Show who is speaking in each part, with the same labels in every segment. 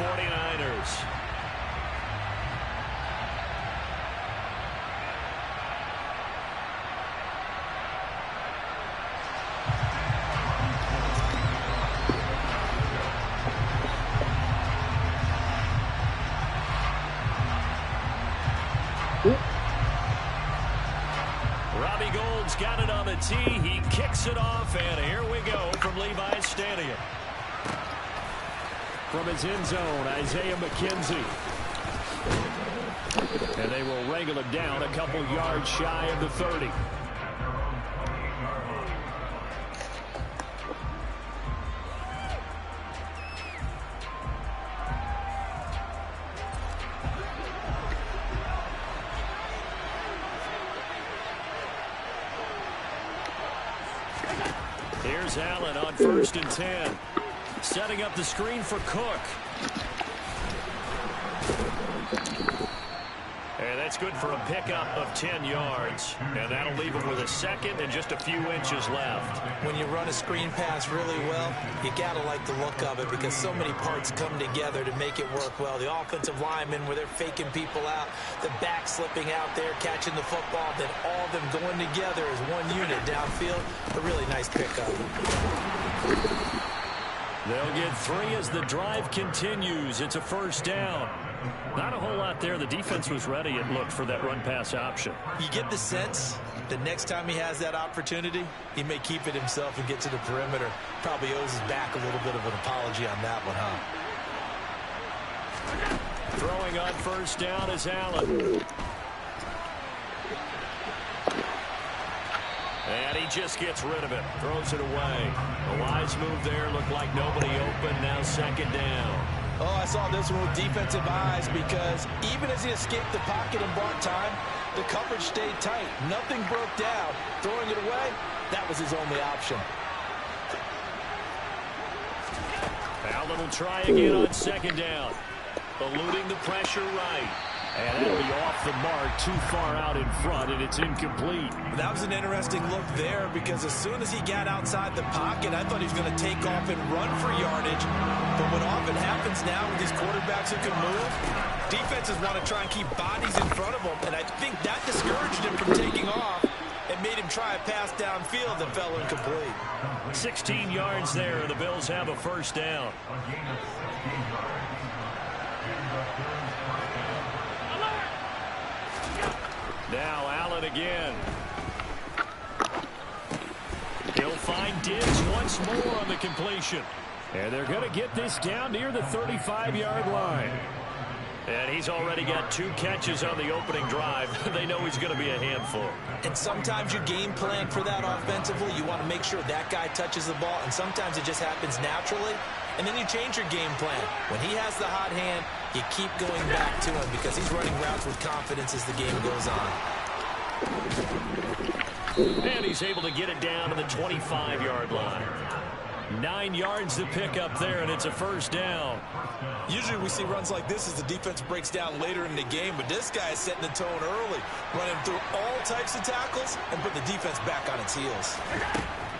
Speaker 1: 49ers. Robbie Gould's got it on the tee. He kicks it off, and here we go from Levi's Stadium. From his end zone, Isaiah McKenzie. And they will wrangle him down a couple yards shy of the 30. Here's Allen on 1st and 10. Setting up the screen for Cook. And that's good for a pickup of 10 yards. And that'll leave him with a second and just a few inches left.
Speaker 2: When you run a screen pass really well, you got to like the look of it because so many parts come together to make it work well. The offensive linemen where they're faking people out, the back slipping out there, catching the football, then all of them going together as one unit downfield. A really nice pickup.
Speaker 1: They'll get 3 as the drive continues. It's a 1st down. Not a whole lot there. The defense was ready, it looked, for that run-pass option.
Speaker 2: You get the sense the next time he has that opportunity, he may keep it himself and get to the perimeter. Probably owes his back a little bit of an apology on that one, huh?
Speaker 1: Throwing on 1st down is Allen. And he just gets rid of it. Throws it away. A wise move there. Looked like nobody open. Now 2nd down.
Speaker 2: Oh, I saw this one with defensive eyes because even as he escaped the pocket and bought time, the coverage stayed tight. Nothing broke down. Throwing it away, that was his only option.
Speaker 1: Allen will try again on 2nd down. Eluding the pressure right. And that'll be off the mark, too far out in front, and it's incomplete.
Speaker 2: That was an interesting look there because as soon as he got outside the pocket, I thought he was going to take off and run for yardage. But what often happens now with these quarterbacks who can move, defenses want to try and keep bodies in front of them, and I think that discouraged him from taking off and made him try a pass downfield that fell incomplete.
Speaker 1: 16 yards there, and the Bills have a 1st down. Now Allen again. He'll find Diggs once more on the completion. And they're going to get this down near the 35-yard line. And he's already got 2 catches on the opening drive. They know he's going to be a handful.
Speaker 2: And sometimes you game plan for that offensively. You want to make sure that guy touches the ball. And sometimes it just happens naturally. And then you change your game plan. When he has the hot hand, you keep going back to him because he's running routes with confidence as the game goes on.
Speaker 1: And he's able to get it down to the 25-yard line. 9 yards to pick up there, and it's a 1st down.
Speaker 2: Usually we see runs like this as the defense breaks down later in the game, but this guy is setting the tone early, running through all types of tackles and put the defense back on its heels.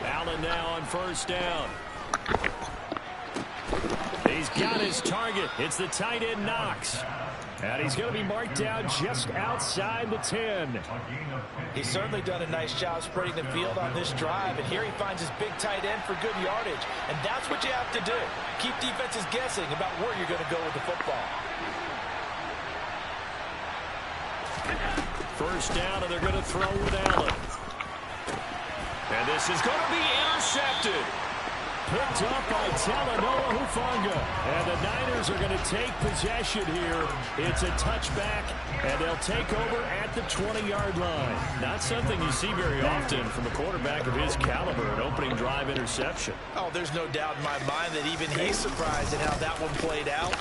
Speaker 1: Allen now on 1st down. He's got his target. It's the tight end Knox. And he's going to be marked down just outside the 10.
Speaker 2: He's certainly done a nice job spreading the field on this drive, and here he finds his big tight end for good yardage. And that's what you have to do. Keep defenses guessing about where you're going to go with the football.
Speaker 1: 1st down, and they're going to throw with Allen. And this is going to be intercepted. Picked up by Talanoa Hufanga. And the Niners are going to take possession here. It's a touchback, and they'll take over at the 20-yard line. Not something you see very often from a quarterback of his caliber, an opening drive interception.
Speaker 2: Oh, there's no doubt in my mind that even he's surprised at how that one played out.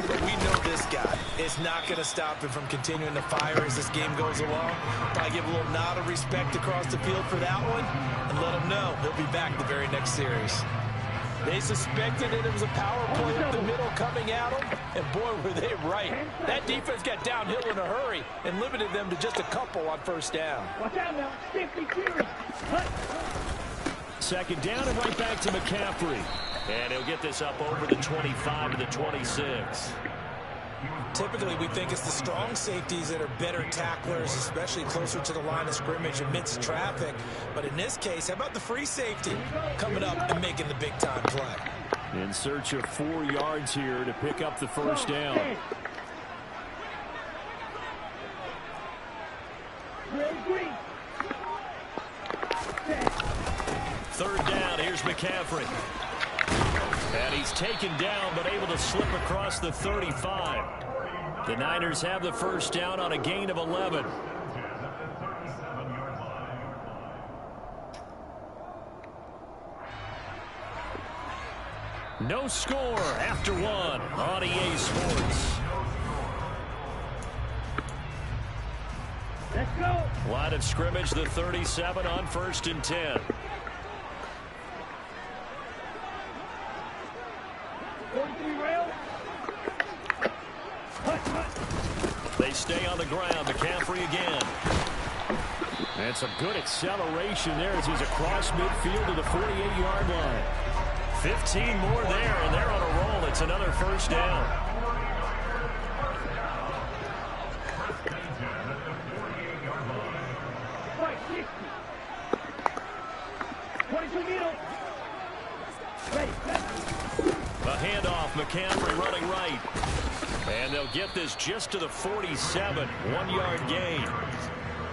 Speaker 2: But we know this guy is not going to stop him from continuing to fire as this game goes along. Probably give a little nod of respect across the field for that one and let him know he'll be back the very next series. They suspected that it was a power play up the middle coming at them, and boy, were they right. That defense got downhill in a hurry and limited them to just a couple on 1st down.
Speaker 3: Watch out now. 50 series.
Speaker 1: 2nd down and right back to McCaffrey. And he'll get this up over the 25 to the 26.
Speaker 2: Typically, we think it's the strong safeties that are better tacklers, especially closer to the line of scrimmage amidst traffic. But in this case, how about the free safety coming up and making the big-time play?
Speaker 1: In search of 4 yards here to pick up the first down. Third down, here's McCaffrey. And he's taken down, but able to slip across the 35. The Niners have the first down on a gain of 11. No score after 1 on EA Sports. Let's go. Line of scrimmage, the 37 on 1st and 10. They stay on the ground. McCaffrey again. And some good acceleration there as he's across midfield to the 48-yard line. 15 more there, and they're on a roll. It's another first down. A handoff, McCaffrey running right. And they'll get this just to the 47, 1-yard gain.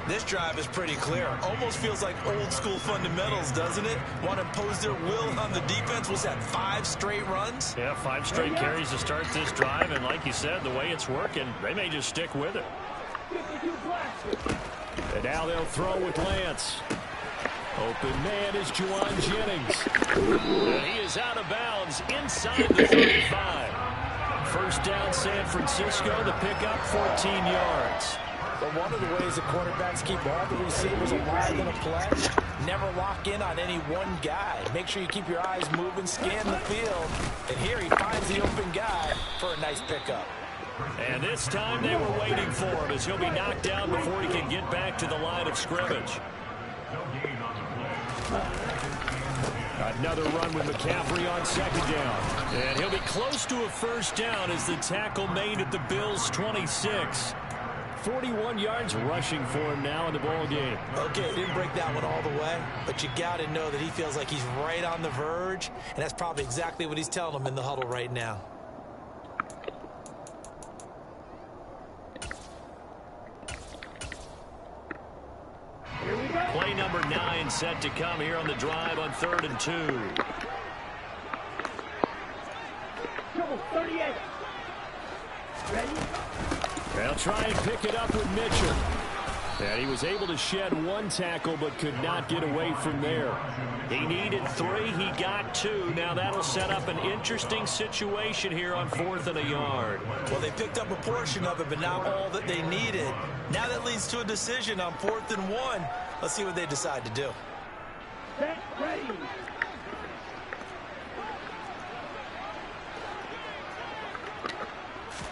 Speaker 2: This drive is pretty clear. Almost feels like old school fundamentals, doesn't it? Want to impose their will on the defense. Was that 5 straight runs?
Speaker 1: Yeah, 5 straight carries to start this drive. And like you said, the way it's working, they may just stick with it. And now they'll throw with Lance. Open man is Juwan Jennings. And he is out of bounds inside the 35. First down, San Francisco. The pickup, 14 yards.
Speaker 2: But one of the ways the quarterbacks keep all the receivers alive in a play, never lock in on any one guy. Make sure you keep your eyes moving, scan the field. And here he finds the open guy for a nice pickup.
Speaker 1: And this time they were waiting for him as he'll be knocked down before he can get back to the line of scrimmage. Another run with McCaffrey on 2nd down. And he'll be close to a first down as the tackle made at the Bills' 26. 41 yards rushing for him now in the ball game.
Speaker 2: Okay, didn't break that one all the way, but you got to know that he feels like he's right on the verge, and that's probably exactly what he's telling them in the huddle right now.
Speaker 1: Play number 9 set to come here on the drive on 3rd and 2. 38. Ready? They'll try and pick it up with Mitchell. And he was able to shed 1 tackle but could not get away from there. He needed 3. He got 2. Now that'll set up an interesting situation here on 4th and a yard.
Speaker 2: Well, they picked up a portion of it, but not all that they needed. Now that leads to a decision on 4th and 1. Let's see what they decide to do.
Speaker 3: Set, ready.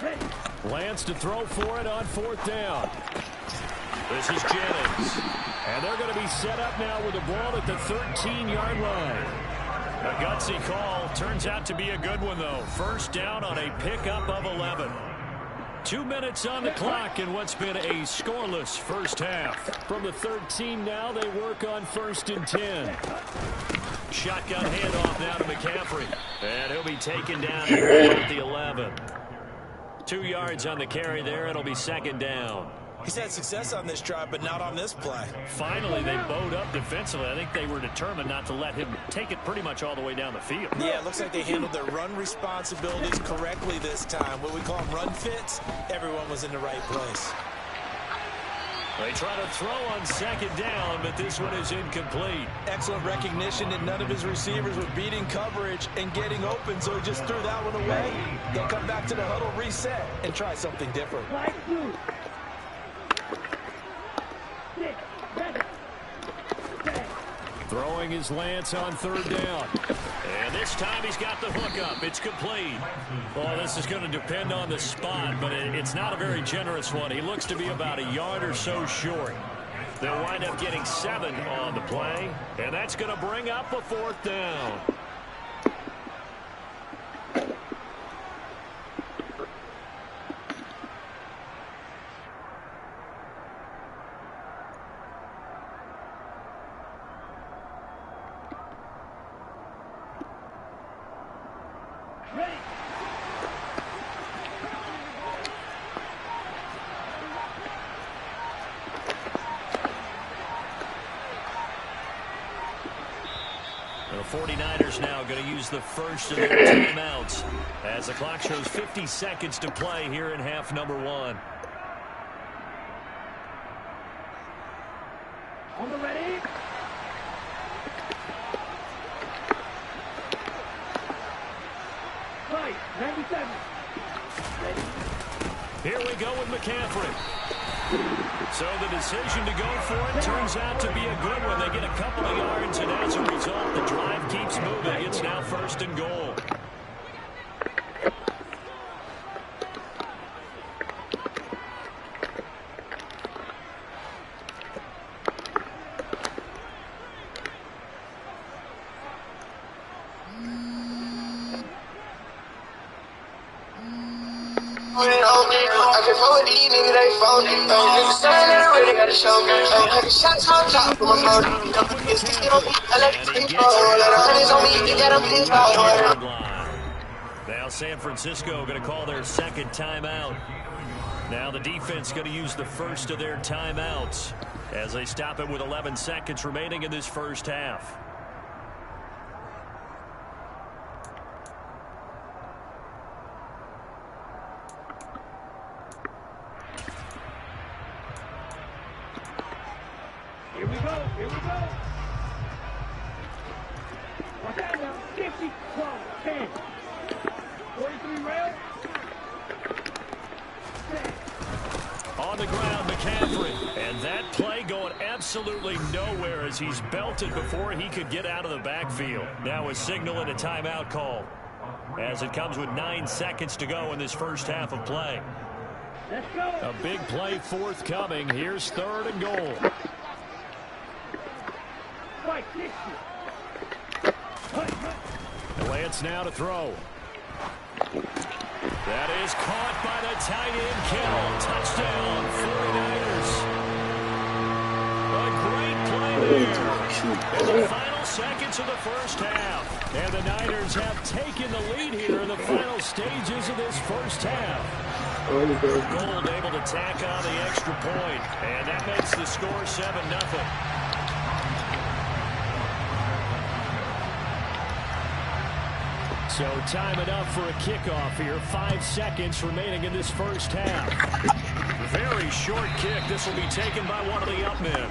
Speaker 3: Ready.
Speaker 1: Lance to throw for it on 4th down. This is Jennings. And they're going to be set up now with the ball at the 13-yard line. A gutsy call. Turns out to be a good one, though. First down on a pickup of 11. 2 minutes on the clock in what's been a scoreless first half. From the 13 now, they work on 1st and 10. Shotgun handoff now to McCaffrey. And he'll be taken down here at the 11. 2 yards on the carry there. It'll be 2nd down.
Speaker 2: He's had success on this drive, but not on this play.
Speaker 1: Finally, they bowed up defensively. I think they were determined not to let him take it pretty much all the way down the field.
Speaker 2: Yeah, it looks like they handled their run responsibilities correctly this time. What we call them run fits, everyone was in the right place.
Speaker 1: They try to throw on 2nd down, but this one is incomplete.
Speaker 2: Excellent recognition that none of his receivers were beating coverage and getting open, so he just threw that one away. They'll come back to the huddle, reset, and try something different.
Speaker 1: Throwing his Lance on 3rd down. And this time he's got the hook up. It's complete. Well, this is going to depend on the spot, but it's not a very generous one. He looks to be about a yard or so short. They'll wind up getting 7 on the play, and that's going to bring up a 4th down. 49ers now going to use the first of their timeouts as the clock shows 50 seconds to play here in half number 1.
Speaker 3: On the ready. Right, 97. Ready.
Speaker 1: Here we go with McCaffrey. So the decision to go for it turns out to be a good one. They get a couple of yards, and as a result, the drive keeps moving. It's now 1st and goal.
Speaker 4: I can fuck with these niggas, they phony. Niggas saying they really gotta show me. Like a shot on top of my phone. It's still on me. I let it take off. Let the honey's on me. You gotta please out.
Speaker 1: Now San Francisco going to call their second timeout. Now the defense going to use the first of their timeouts as they stop it with 11 seconds remaining in this first half.
Speaker 3: Here we go. Here we go. Watch out now. 50, 12, 10. 43 rail.
Speaker 1: On the ground, McCaffrey. And that play going absolutely nowhere as he's belted before he could get out of the backfield. Now a signal and a timeout call as it comes with 9 seconds to go in this first half of play.
Speaker 3: Let's go.
Speaker 1: A big play forthcoming. Here's 3rd and goal.
Speaker 3: Right, 60.
Speaker 1: And Lance now to throw. That is caught by the tight end, Kevo. Touchdown, 49ers. A great play there. In the final seconds of the first half. And the Niners have taken the lead here in the final stages of this first half. Gold able to tack on the extra point. And that makes the score 7-0. So time enough for a kickoff here. 5 seconds remaining in this first half. Very short kick. This will be taken by one of the up men.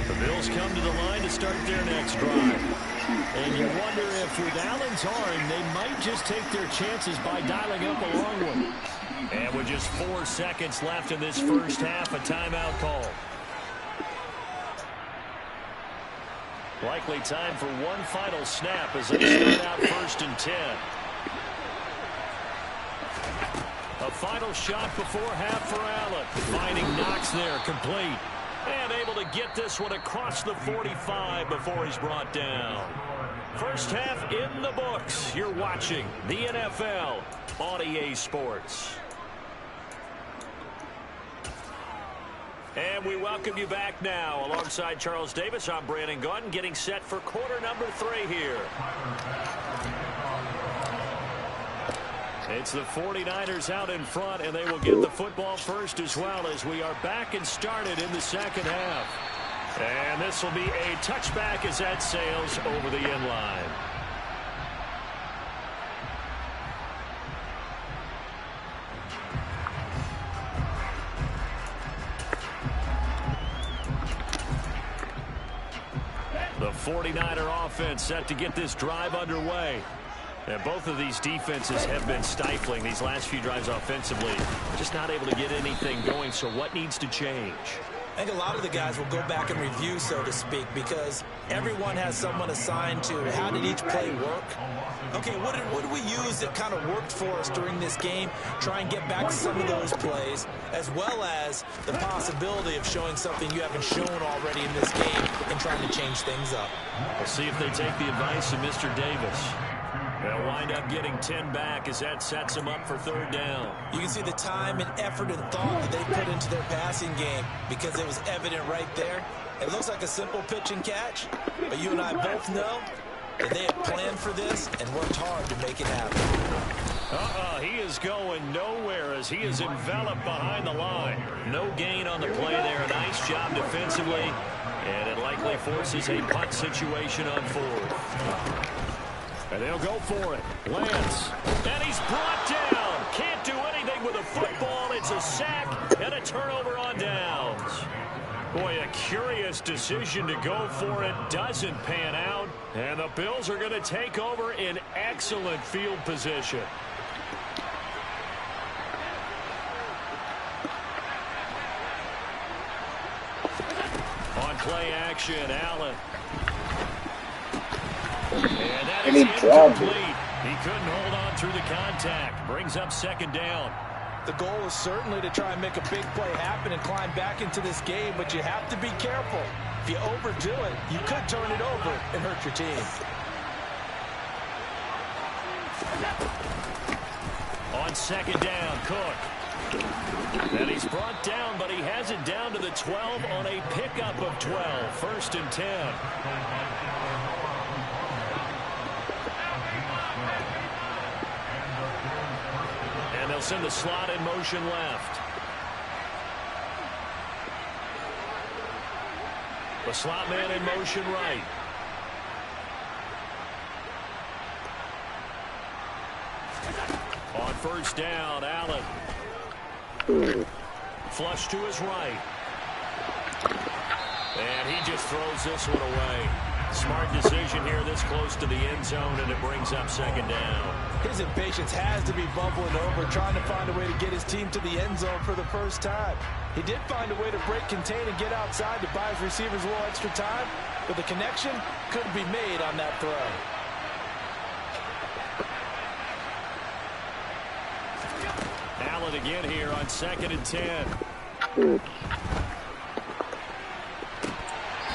Speaker 1: The Bills come to the line to start their next drive. And you wonder if with Allen's arm, they might just take their chances by dialing up a long one. And with just 4 seconds left in this first half, a timeout call. Likely time for one final snap as they start out 1st and 10. A final shot before half for Allen. Finding Knox there, complete. And able to get this one across the 45 before he's brought down. First half in the books. You're watching the NFL on EA Sports. And we welcome you back now. Alongside Charles Davis, I'm Brandon Gunn, getting set for quarter number 3 here. It's the 49ers out in front, and they will get the football first as well as we are back and started in the second half. And this will be a touchback as that sails over the end line. The 49er offense set to get this drive underway. And both of these defenses have been stifling these last few drives offensively. Just not able to get anything going, so what needs to change?
Speaker 2: I think a lot of the guys will go back and review, so to speak, because everyone has someone assigned to how did each play work. Okay, what did we use that kind of worked for us during this game? Try and get back to some of those plays, as well as the possibility of showing something you haven't shown already in this game and trying to change things up.
Speaker 1: We'll see if they take the advice of Mr. Davis. They'll wind up getting 10 back as that sets them up for 3rd down.
Speaker 2: You can see the time and effort and thought that they put into their passing game because it was evident right there. It looks like a simple pitch and catch, but you and I both know that they have planned for this and worked hard to make it happen.
Speaker 1: He is going nowhere as he is enveloped behind the line. No gain on the play there. A nice job defensively, and it likely forces a punt situation on fourth. And they'll go for it. Lance, and he's brought down. Can't do anything with a football. It's a sack and a turnover on downs. Boy, a curious decision to go for it. Doesn't pan out. And the Bills are going to take over in excellent field position. On play action, Allen. And that is incomplete. He couldn't hold on through the contact. Brings up second down.
Speaker 2: The goal is certainly to try and make a big play happen and climb back into this game, but you have to be careful. If you overdo it, you could turn it over and hurt your team.
Speaker 1: On second down, Cook. And he's brought down, but he has it down to the 12 on a pickup of 12. First and 10. And they'll send the slot in motion left. The slot man in motion right. On first down, Allen. Flush to his right. And he just throws this one away. Smart decision here this close to the end zone, and it brings up second down.
Speaker 2: His impatience has to be bubbling over, trying to find a way to get his team to the end zone for the first time. He did find a way to break, contain, and get outside to buy his receivers a little extra time, but the connection couldn't be made on that throw.
Speaker 1: Allen again here on second and 10.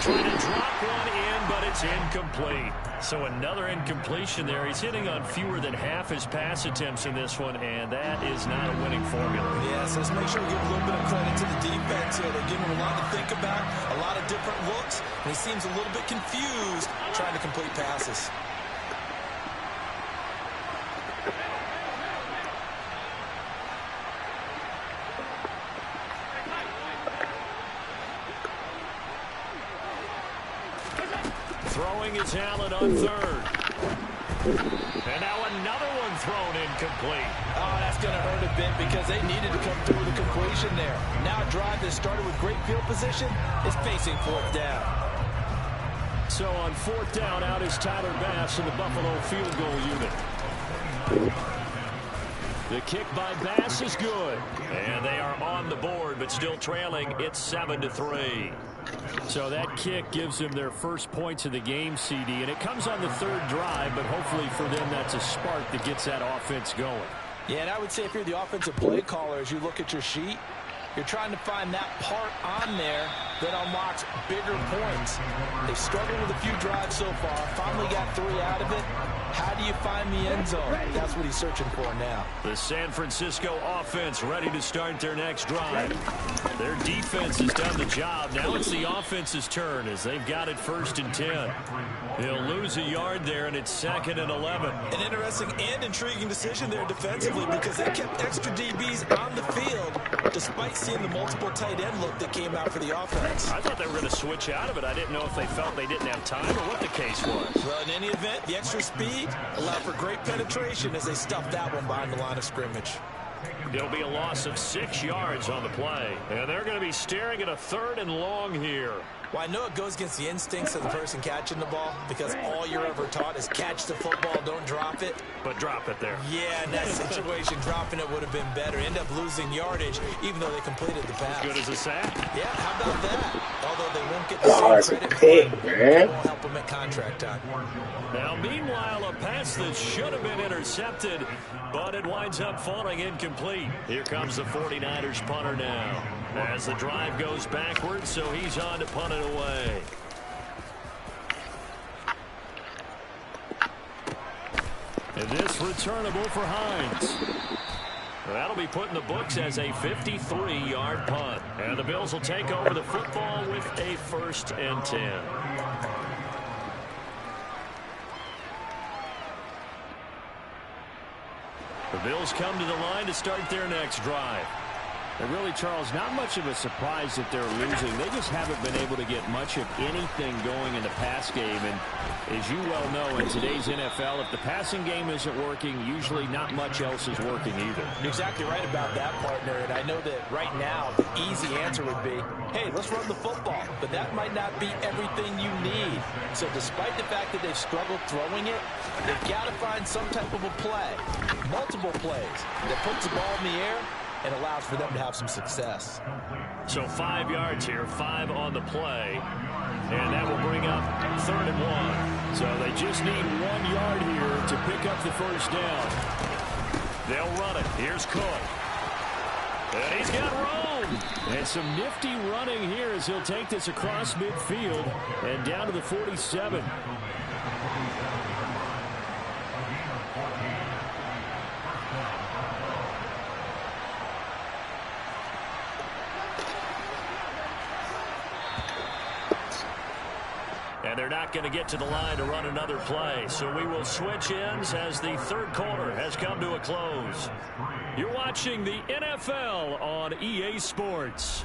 Speaker 1: Trying to drop one in, but it's incomplete. So another incompletion there. He's hitting on fewer than half his pass attempts in this one, and that is not a winning formula.
Speaker 2: Yes, let's make sure we give a little bit of credit to the defense here. They're giving him a lot to think about, a lot of different looks, and he seems a little bit confused trying to complete passes.
Speaker 1: Throwing is Allen on third. And now another one thrown incomplete.
Speaker 2: Oh, that's going to hurt a bit because they needed to come through with a completion there. Now a drive that started with great field position is facing fourth down.
Speaker 1: So on fourth down, out is Tyler Bass in the Buffalo field goal unit. The kick by Bass is good. And they are on the board, but still trailing. It's 7-3. So that kick gives them their first points of the game, CD, and it comes on the third drive, but hopefully for them that's a spark that gets that offense going.
Speaker 2: Yeah, and I would say if you're the offensive play caller, as you look at your sheet, you're trying to find that part on there that unlocks bigger points. They've struggled with a few drives so far, finally got 3 out of it. How do you find the end zone? That's what he's searching for now.
Speaker 1: The San Francisco offense ready to start their next drive. Their defense has done the job. Now it's the offense's turn as they've got it first and 10. They'll lose a yard there, and it's 2nd and 11.
Speaker 2: An interesting and intriguing decision there defensively because they kept extra DBs on the field despite seeing the multiple tight end look that came out for the offense.
Speaker 1: I thought they were going to switch out of it. I didn't know if they felt they didn't have time or what the case was.
Speaker 2: Well, in any event, the extra speed allowed for great penetration as they stuffed that one behind the line of scrimmage.
Speaker 1: It'll be a loss of 6 yards on the play. And they're going to be staring at a 3rd and long here.
Speaker 2: Well, I know it goes against the instincts of the person catching the ball because all you're ever taught is catch the football, don't drop it.
Speaker 1: But drop it there.
Speaker 2: Yeah, in that situation, dropping it would have been better. End up losing yardage, even though they completed the pass.
Speaker 1: Good as a sack.
Speaker 2: Yeah, how about that? Although they won't get the same credit for it, it won't help them at contract time.
Speaker 1: Now, meanwhile, a pass that should have been intercepted, but it winds up falling incomplete. Here comes the 49ers punter now. As the drive goes backwards, so he's on to punt it away. And this returnable for Hines. That'll be put in the books as a 53-yard punt. And the Bills will take over the football with a 1st and 10. The Bills come to the line to start their next drive.
Speaker 5: And really, Charles, not much of a surprise that they're losing. They just haven't been able to get much of anything going in the pass game. And as you well know, in today's NFL, if the passing game isn't working, usually not much else is working either.
Speaker 2: You're exactly right about that, partner. And I know that right now, the easy answer would be, hey, let's run the football. But that might not be everything you need. So despite the fact that they've struggled throwing it, they've got to find some type of a play, multiple plays, that puts the ball in the air and allows for them to have some success.
Speaker 1: So 5 yards here, 5 on the play. And that will bring up 3rd and 1. So they just need 1 yard here to pick up the first down. They'll run it. Here's Cook. And he's got room. And some nifty running here as he'll take this across midfield and down to the 47. And they're not going to get to the line to run another play. So we will switch ends as the 3rd quarter has come to a close. You're watching the NFL on EA Sports.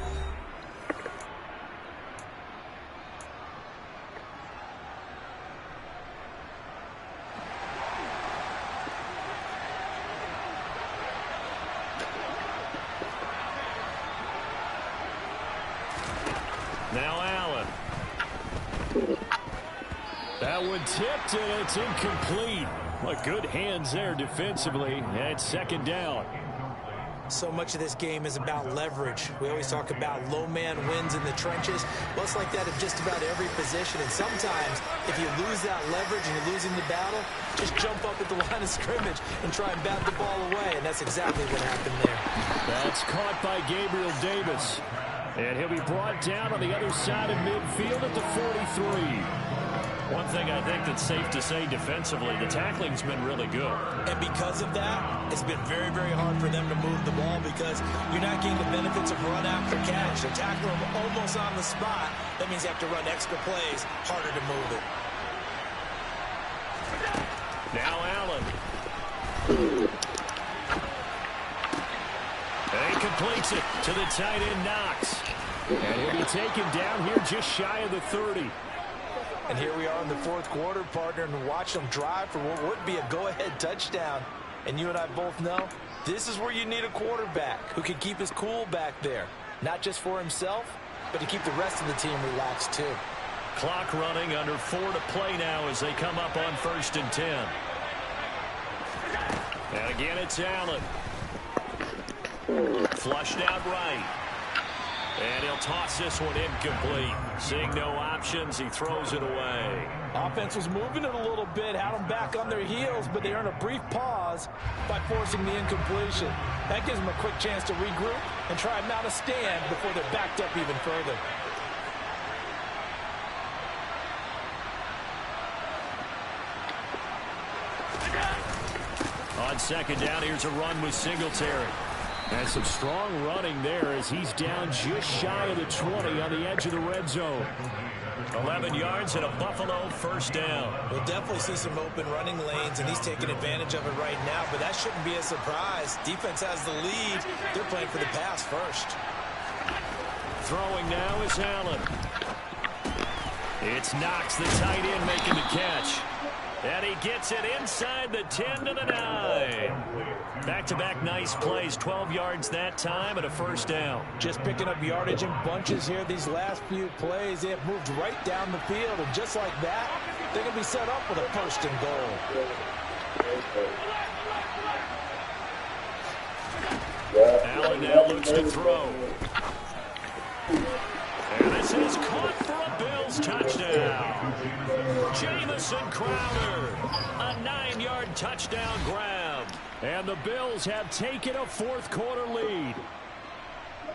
Speaker 1: Now Allen. That one tipped, and it's incomplete. What good hands there defensively. And 2nd down.
Speaker 2: So much of this game is about leverage. We always talk about low man wins in the trenches. Well, it's like that in just about every position. And sometimes, if you lose that leverage and you're losing the battle, just jump up at the line of scrimmage and try and bat the ball away. And that's exactly what happened there.
Speaker 1: That's caught by Gabriel Davis. And he'll be brought down on the other side of midfield at the 43. One thing I think that's safe to say defensively, the tackling's been really good.
Speaker 2: And because of that, it's been very, very hard for them to move the ball because you're not getting the benefits of run after catch. They tackle them almost on the spot. That means they have to run extra plays, harder to move it.
Speaker 1: Now Allen. And he completes it to the tight end, Knox. And he'll be taken down here just shy of the 30.
Speaker 2: And here we are in the 4th quarter, partner, and watch them drive for what would be a go-ahead touchdown. And you and I both know this is where you need a quarterback who can keep his cool back there. Not just for himself, but to keep the rest of the team relaxed too.
Speaker 1: Clock running, under 4 to play now as they come up on 1st and 10. And again, it's Allen. Flushed out right. And he'll toss this one incomplete. Seeing no options, he throws it away.
Speaker 2: Offense was moving it a little bit, had them back on their heels, but they earned a brief pause by forcing the incompletion. That gives them a quick chance to regroup and try and mount a stand before they're backed up even further.
Speaker 1: On 2nd down, here's a run with Singletary. And some strong running there as he's down just shy of the 20 on the edge of the red zone. 11 yards and a Buffalo 1st down.
Speaker 2: We'll definitely see some open running lanes, and he's taking advantage of it right now, but that shouldn't be a surprise. Defense has the lead. They're playing for the pass first.
Speaker 1: Throwing now is Allen. It's Knox, the tight end, making the catch. And he gets it inside the 10 to the 9. Back-to-back nice plays, 12 yards that time and a 1st down.
Speaker 2: Just picking up yardage in bunches here these last few plays. They have moved right down the field, and just like that, they're going to be set up with a 1st and goal.
Speaker 1: Allen now looks to throw. And this is caught for a Bills touchdown. Jamison Crowder, a 9-yard touchdown grab. And the Bills have taken a 4th quarter lead.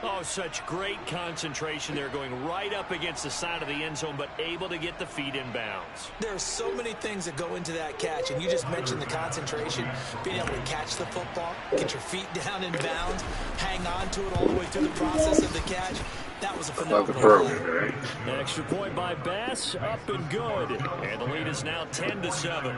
Speaker 1: Oh, such great concentration there, going right up against the side of the end zone, but able to get the feet in bounds.
Speaker 2: There are so many things that go into that catch, and you just mentioned the concentration, being able to catch the football, get your feet down in bounds, hang on to it all the way through the process of the catch. That was a phenomenal play.
Speaker 1: Extra point by Bass, up and good. And the lead is now 10-7.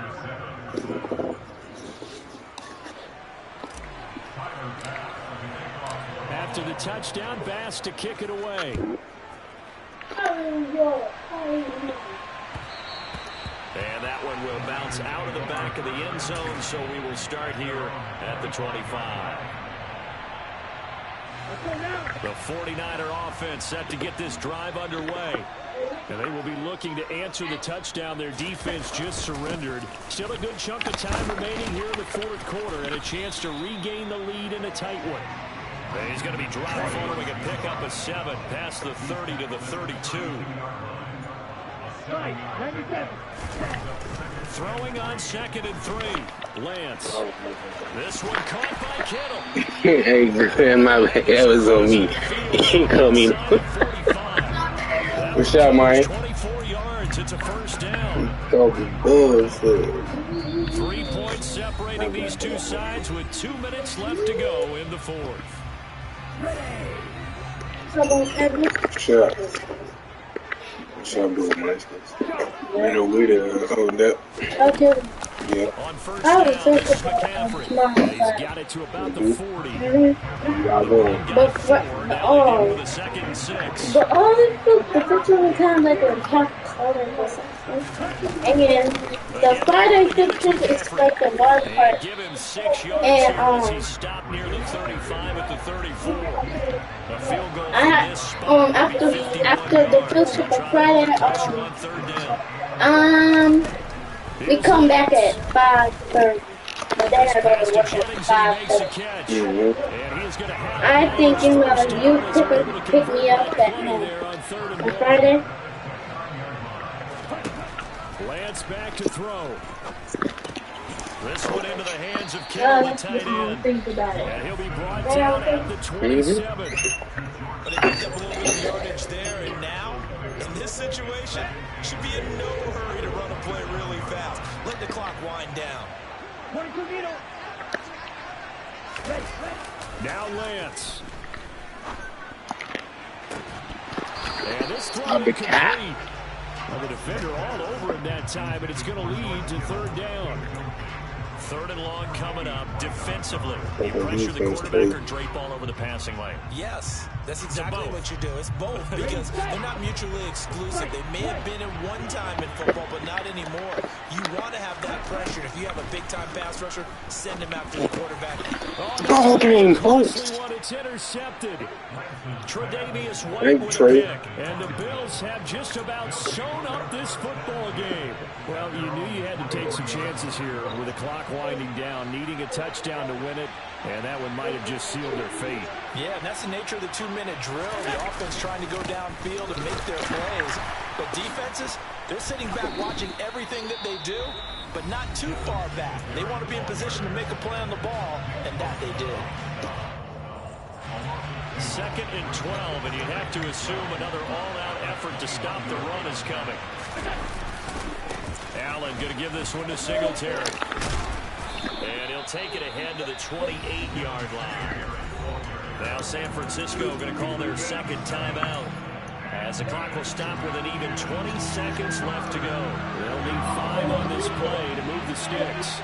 Speaker 1: After the touchdown, Bass to kick it away. And that one will bounce out of the back of the end zone, so we will start here at the 25. The 49er offense set to get this drive underway. And they will be looking to answer the touchdown their defense just surrendered. Still a good chunk of time remaining here in the fourth quarter and a chance to regain the lead in a tight one. And he's going to be dropped following a pickup of 7 past the 30 to the 32. Throwing on 2nd and 3. Lance. This one caught by Kittle.
Speaker 6: Hey, man, my bad. That was on me. He coming. Good shot, Mike.
Speaker 1: 24 yards. It's a first down.
Speaker 6: Bullshit.
Speaker 1: 3 points separating these two sides with 2 minutes left to go in the fourth.
Speaker 6: Shot. Shot, Bill, Mike. Right away to hold that.
Speaker 7: Okay.
Speaker 6: Yeah.
Speaker 1: On first down, it's McCaffrey. He's got it to about the 40.
Speaker 7: But
Speaker 1: Second and 6.
Speaker 7: But all the pictures kind of like a half color or something. And the Friday pictures is like the large part.
Speaker 1: Give him 6 yards
Speaker 7: And
Speaker 1: he stopped near the 35 at the 34. A field goal
Speaker 7: after the picture for Friday, we come back at 5:30. But then I go to work at 5:30. I think you pick me up on Friday.
Speaker 1: Lance back to throw. This one into the hands of Kevo, the tight end. And he'll be brought down at the 27.
Speaker 2: But he picked up a little bit of yardage there, and now, in this situation, should be in no hurry to run a play really fast. Let the clock wind down.
Speaker 1: Now Lance. And this throw complete. Well, the defender all over him that time, but it's going to lead to 3rd down. 3rd and long coming up. Defensively, you pressure the quarterback or drape all over the passing lane?
Speaker 2: Yes, that's exactly what you do. It's both because they're not mutually exclusive. They may have been at one time in football, but not anymore. You want to have that pressure. If you have a big-time pass rusher, send him after the quarterback.
Speaker 6: Oh, dang, close.
Speaker 1: It's intercepted. Tre'Davious White with a pick. And the Bills have just about sewn up this football game. Well, you knew you had to take some chances here with the clock winding down, needing a touchdown to win it, and that one might have just sealed their fate.
Speaker 2: Yeah, and that's the nature of the 2-minute drill. The offense trying to go downfield and make their plays. But defenses, they're sitting back watching everything that they do, but not too far back. They want to be in position to make a play on the ball, and that they did.
Speaker 1: 2nd and 12, and you'd have to assume another all-out effort to stop the run is coming. Allen going to give this one to Singletary. And he'll take it ahead to the 28-yard line. Now San Francisco going to call their 2nd timeout, as the clock will stop with an even 20 seconds left to go. They'll need 5 on this play to move the sticks.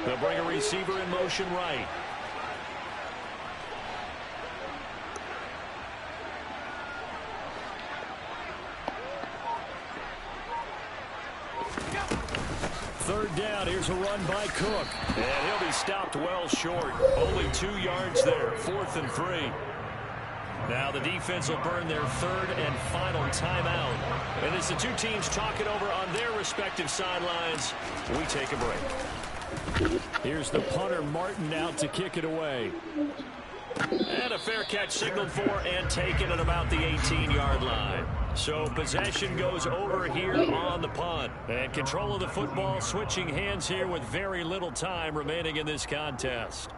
Speaker 1: They'll bring a receiver in motion right. Third down, here's a run by Cook. And he'll be stopped well short. Only 2 yards there, 4th and 3. Now the defense will burn their 3rd and final timeout. And as the two teams talk it over on their respective sidelines, we take a break. Here's the punter, Martin, out to kick it away.
Speaker 5: And a fair catch signaled for and taken at about the 18-yard line. So possession goes over here on the punt. And control of the football switching hands here with very little time remaining in this contest.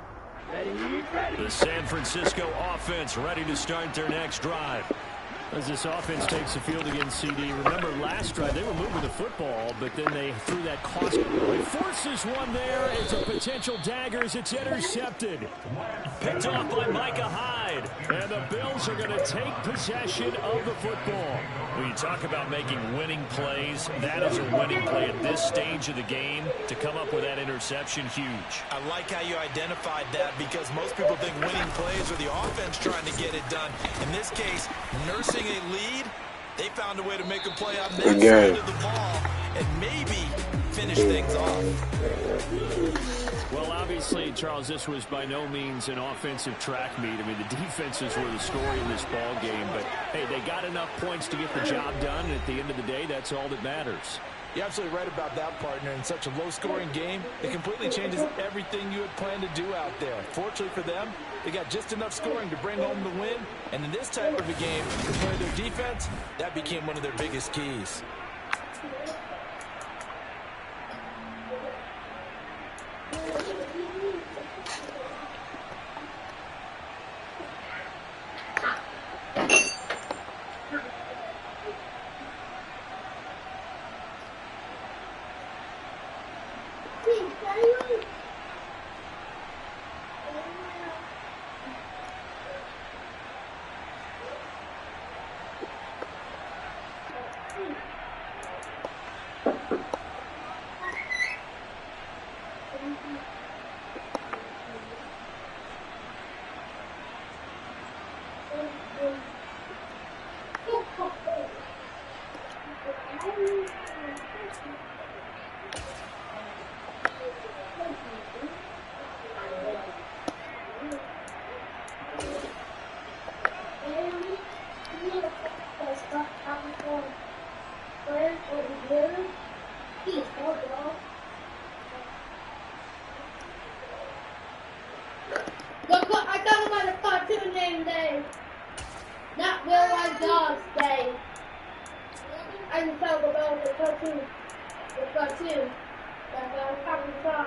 Speaker 5: The San Francisco offense ready to start their next drive. As this offense takes the field against CD, remember last drive they were moving the football, but then they threw that cost. It forces one there. It's a potential dagger as it's intercepted. Picked off by Micah Hyde. And the Bills are going to take possession of the football. When you talk about making winning plays, that is a winning play at this stage of the game. To come up with that interception, huge.
Speaker 2: I like how you identified that because most people think winning plays are the offense trying to get it done. In this case, nursing a lead, they found a way to make a play on their side of the ball and maybe finish things off.
Speaker 5: Well, obviously, Charles, this was by no means an offensive track meet. I mean, the defenses were the story in this ball game, but hey, they got enough points to get the job done, and at the end of the day, that's all that matters.
Speaker 2: You're absolutely right about that, partner. In such a low-scoring game, it completely changes everything you had planned to do out there. Fortunately for them, they got just enough scoring to bring home the win, and in this type of a game, compared to their defense, that became one of their biggest keys.
Speaker 7: I thought about a cartoon named Dave. Not real life dogs, Dave. I just talk about the cartoon. The cartoon. That I probably saw.